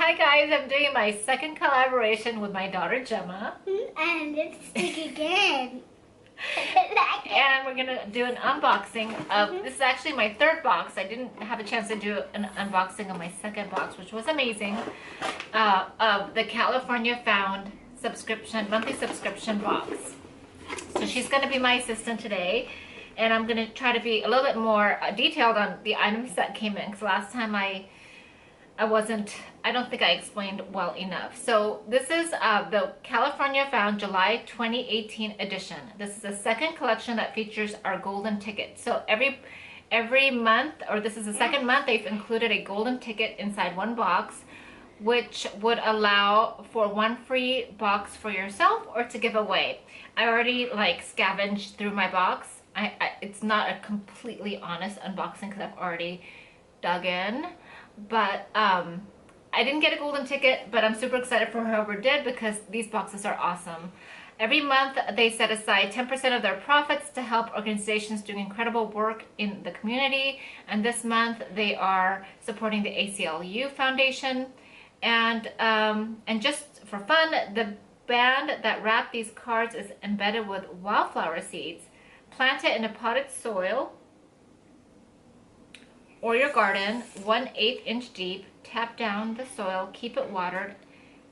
Hi guys, I'm doing my second collaboration with my daughter Gemma. And lipstick again. And we're gonna do an unboxing of, this is actually my third box. I didn't have a chance to do an unboxing of my second box, which was amazing, of the California Found monthly subscription box. So she's gonna be my assistant today, and I'm gonna try to be a little bit more detailed on the items that came in, because last time I don't think I explained well enough. So this is the California Found July 2018 edition. This is the second collection that features our golden ticket. So every month, or this is the second month, they've included a golden ticket inside one box, which would allow for one free box for yourself or to give away. I already scavenged through my box. It's not a completely honest unboxing because I've already dug in. But I didn't get a golden ticket, but I'm super excited for whoever did, because these boxes are awesome. Every month they set aside 10% of their profits to help organizations doing incredible work in the community, and this month they are supporting the ACLU Foundation. And just for fun, the band that wrapped these cards is embedded with wildflower seeds. Plant it in a potted soil or your garden, 1/8 inch deep. Tap down the soil, keep it watered,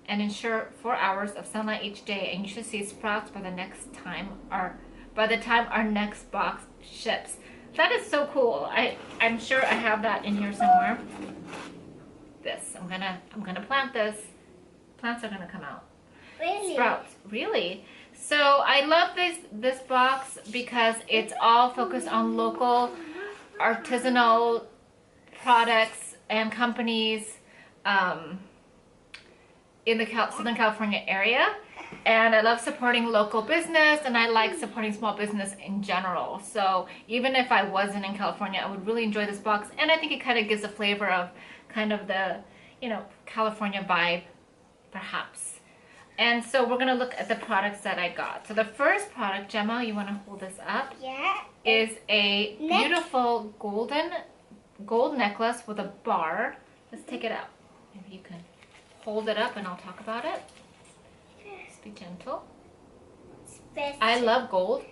and ensure 4 hours of sunlight each day, and you should see sprouts by the time our next box ships. That is so cool. I'm sure I have that in here somewhere. This, I'm gonna plant this. Plants are gonna come out. Really? Sprouts, really. So I love this box because it's all focused on local artisanal products and companies in the Southern California area, and I love supporting local business, and I like supporting small business in general. So even if I wasn't in California, I would really enjoy this box, and I think it kind of gives a flavor of kind of the, California vibe, perhaps. And so we're gonna look at the products that I got. So the first product, Gemma, you want to hold this up? Yeah. Is a beautiful gold necklace with a bar. Let's take it out. Maybe you can hold it up and I'll talk about it. Just be gentle. I love gold.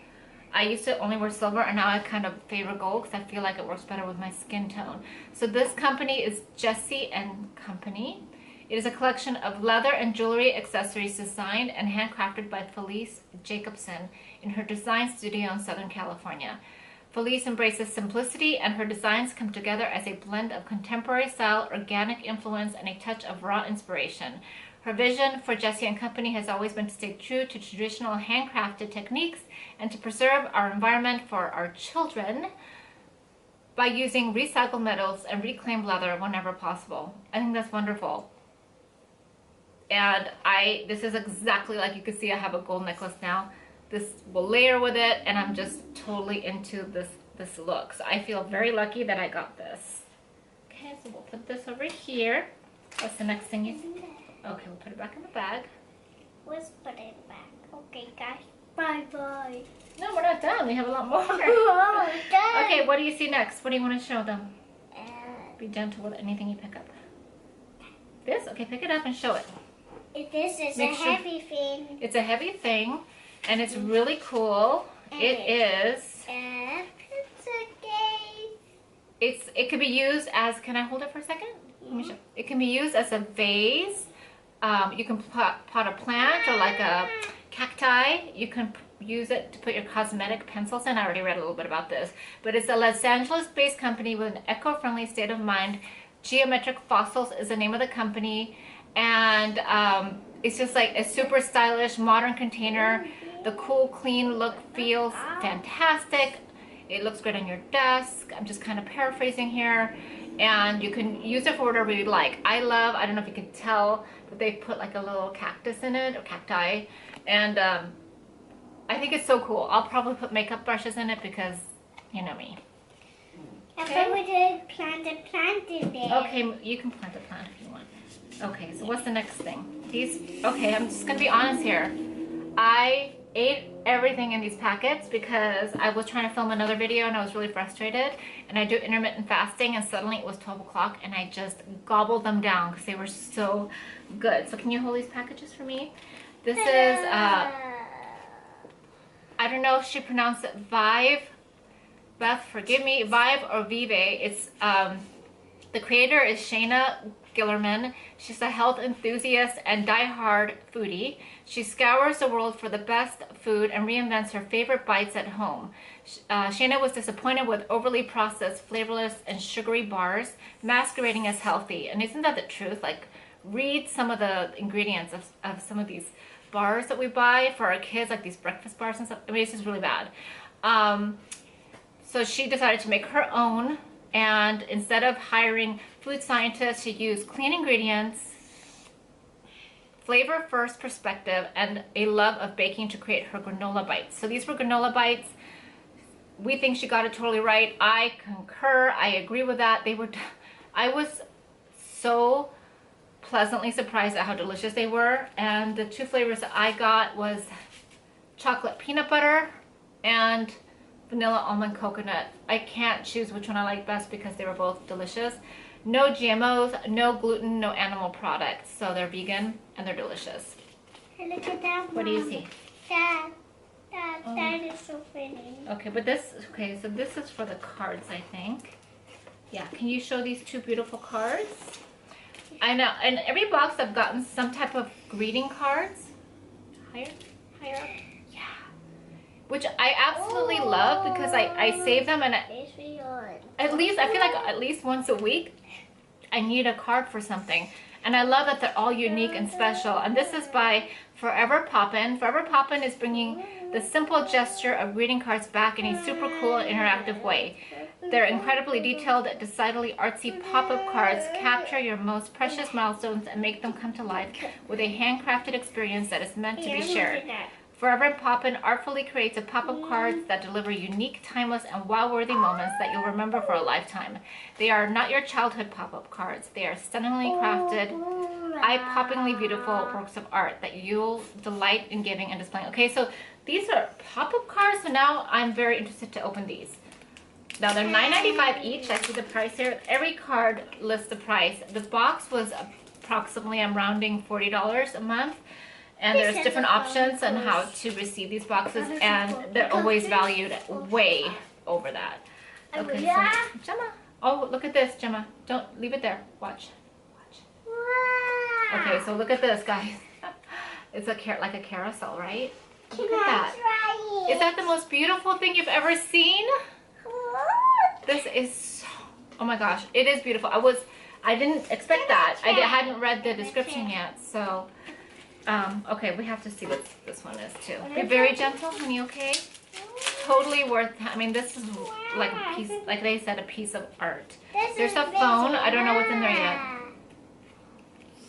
I used to only wear silver, and now I kind of favor gold because I feel like it works better with my skin tone. So this company is Jessie and Company. It is a collection of leather and jewelry accessories designed and handcrafted by Felice Jacobson in her design studio in Southern California. Felice embraces simplicity, and her designs come together as a blend of contemporary style, organic influence, and a touch of raw inspiration. Her vision for Jessie and Company has always been to stay true to traditional handcrafted techniques and to preserve our environment for our children by using recycled metals and reclaimed leather whenever possible. I think that's wonderful. And this is exactly, like you can see, I have a gold necklace now. This will layer with it, and I'm just totally into this look. So I feel very lucky that I got this. Okay, so we'll put this over here. What's the next thing you see? Okay, we'll put it back in the bag. Let's put it back. Okay, guys. Bye-bye. No, we're not done. We have a lot more. Oh, done. Okay, what do you see next? What do you want to show them? Be gentle with anything you pick up. This? Okay, pick it up and show it. This is a heavy thing. It's a heavy thing, and it's really cool. It is. It's okay. It could be used as, can I hold it for a second? Let me show. It can be used as a vase. You can pot a plant or like a cacti. You can use it to put your cosmetic pencils in. I already read a little bit about this. But it's a Los Angeles-based company with an eco-friendly state of mind. Geometric Fossils is the name of the company. And it's just like a super stylish, modern container. The cool, clean look feels fantastic. It looks great on your desk. I'm just kind of paraphrasing here. And you can use it for whatever you like. I don't know if you can tell, but they put like a little cactus in it, or cacti. And I think it's so cool. I'll probably put makeup brushes in it because you know me. Okay. I thought we did plant a plant in there. Okay, you can plant a plant if you want. Okay, so what's the next thing? Okay, I'm just gonna be honest here. I ate everything in these packets because I was trying to film another video and I was really frustrated, and I do intermittent fasting, and suddenly it was 12 o'clock and I just gobbled them down because they were so good. So can you hold these packages for me? This is, I don't know if she pronounced it Vive. Beth, forgive me, Vive or Vive. It's, the creator is Shayna Gillerman. She's a health enthusiast and die-hard foodie. She scours the world for the best food and reinvents her favorite bites at home. Shayna was disappointed with overly processed, flavorless, and sugary bars masquerading as healthy. And isn't that the truth? Like, read some of the ingredients of some of these bars that we buy for our kids, like these breakfast bars and stuff. I mean, it's just really bad. So she decided to make her own, and instead of hiring food scientists, she used clean ingredients, flavor first perspective, and a love of baking to create her granola bites. So these were granola bites. We think she got it totally right. I concur. I agree with that. I was so pleasantly surprised at how delicious they were. And the two flavors that I got was chocolate peanut butter and vanilla almond coconut. I can't choose which one I like best because they were both delicious. No GMOs, no gluten, no animal products. So they're vegan and they're delicious. Hey, look at that, What do you Mom. see? That is so pretty. Okay, but okay, so this is for the cards, I think. Yeah, can you show these two beautiful cards? I know, and every box I've gotten some type of greeting cards. Higher up. Yeah. Which I absolutely love because I save them, and at least, I feel like at least once a week, I need a card for something. And I love that they're all unique and special. And this is by Forever Poppin. Forever Poppin is bringing the simple gesture of greeting cards back in a super cool interactive way. Their incredibly detailed, decidedly artsy pop-up cards capture your most precious milestones and make them come to life with a handcrafted experience that is meant to be shared. Forever Poppin artfully creates a pop-up cards that deliver unique, timeless, and wow-worthy moments that you'll remember for a lifetime. They are not your childhood pop-up cards. They are stunningly crafted, eye-poppingly beautiful works of art that you'll delight in giving and displaying. Okay, so these are pop-up cards, so now I'm very interested to open these. Now they're $9.95 each. I see the price here. Every card lists the price. The box was approximately, I'm rounding, $40 a month. And there's different options on how to receive these boxes, and they're always valued way over that. Okay, so Gemma. Oh, look at this, Gemma. Don't leave it there. Watch. Okay, so look at this, guys. It's like a carousel, right? Look at that. Is that the most beautiful thing you've ever seen? This is so, oh my gosh, it is beautiful. I didn't expect that. I hadn't read the description yet, so. Okay, we have to see what this one is too. Be very gentle, honey, okay? Totally worth, I mean, this is like a piece, like they said, a piece of art. There's a phone. I don't know what's in there yet.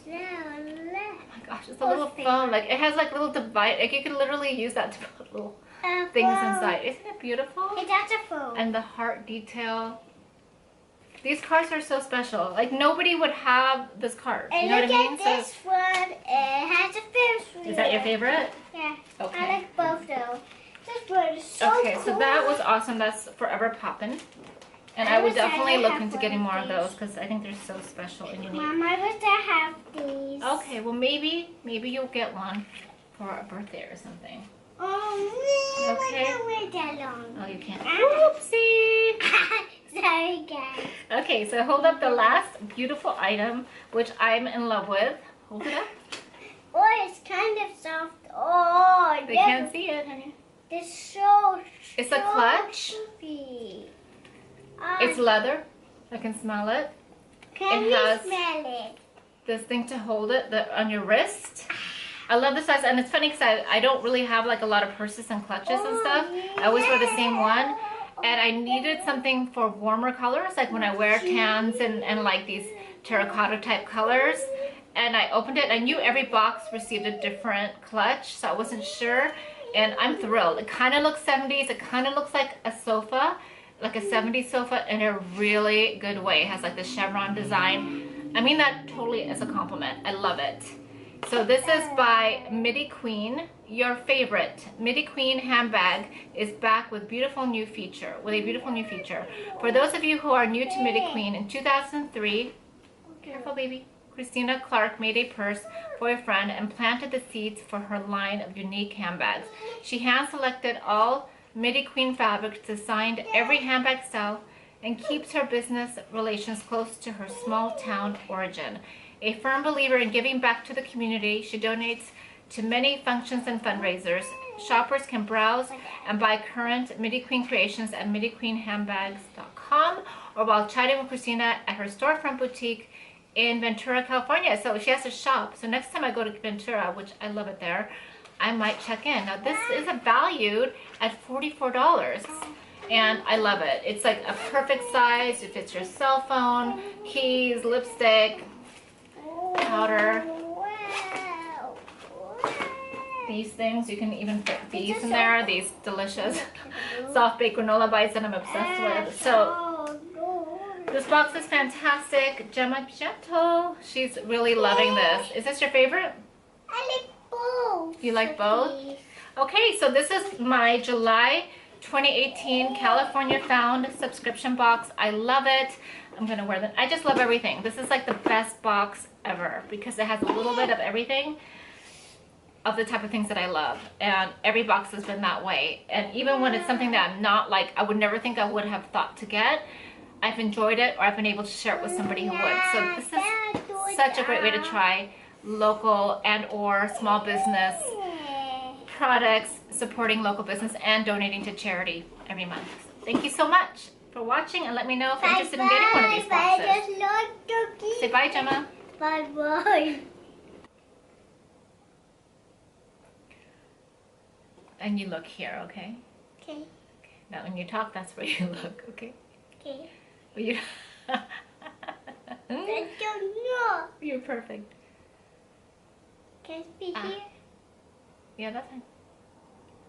Oh my gosh, it's a little phone. Like, it has like little device. Like, you could literally use that to put little things inside. Isn't it beautiful? That's a phone. And the heart detail. These cards are so special. Like, nobody would have this card. You know what I mean? Look at this one. It has a fish. Is that your favorite? Yeah. Okay. I like both though. This one is so okay, cool. so that was awesome. That's Forever Poppin'. And I would definitely look into getting more of those because I think they're so special and unique. Mom, I wish I have these. Okay, well maybe you'll get one for a birthday or something. Oh, Okay. I can't wait that long. Oh, you can't. Oopsie! Sorry, guys. Okay, so hold up the last beautiful item, which I'm in love with. Hold it up. Oh, it's kind of soft. Oh, They can't see it, honey. It's so. It's a clutch. Fluffy. It's leather. I can smell it. Can it we has smell it? This thing to hold it on your wrist. I love the size, and it's funny because I don't really have like a lot of purses and clutches and stuff. I always wear the same one. And I needed something for warmer colors, like when I wear tans and like these terracotta type colors. And I opened it. I knew every box received a different clutch, so I wasn't sure. And I'm thrilled. It kind of looks 70s. It kind of looks like a sofa, like a 70s sofa in a really good way. It has like the chevron design. I mean that totally as a compliment. I love it. So this is by MIDI Queen. Your favorite MIDI Queen handbag is back with a beautiful new feature. For those of you who are new to MIDI Queen, in 2003, careful baby, Christina Clark made a purse for a friend and planted the seeds for her line of unique handbags. She hand-selected all MIDI Queen fabrics, designed every handbag style, and keeps her business relations close to her small town origin. A firm believer in giving back to the community, she donates to many functions and fundraisers. Shoppers can browse and buy current MIDI Queen creations at midiqueenhandbags.com or while chatting with Christina at her storefront boutique in Ventura, California. So she has a shop. So next time I go to Ventura, which I love it there, I might check in. Now this is valued at $44 and I love it. It's like a perfect size. It fits your cell phone, keys, lipstick, powder. These things, you can even fit these in there. These delicious soft baked granola bites that I'm obsessed with. So this box is fantastic. Gemma Gentle, she's really loving this. Is this your favorite? I like both. You like both? Okay, so this is my July 2018 California Found subscription box. I love it. I'm gonna wear them. I just love everything. This is like the best box ever because it has a little bit of everything, of the type of things that I love, and every box has been that way. And even when it's something that I'm not like, I would never think I would have thought to get, I've enjoyed it, or I've been able to share it with somebody who would. So this is such a great way to try local and or small business products, supporting local business and donating to charity every month. Thank you so much for watching, and let me know if you're interested in getting one of these boxes. Say bye, Gemma. Bye bye. And you look here, okay? Okay. Now when you talk, that's where you look, okay? Okay. But you I don't know. You're perfect. Can I speak here? Yeah, that's fine.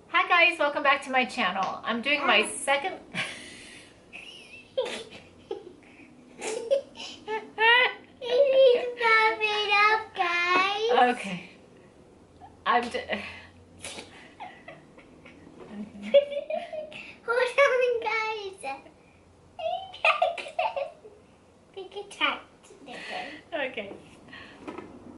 Hi guys, welcome back to my channel. I'm doing my second Please wrap it up, guys. Okay. Hold on, guys. We can try. Okay.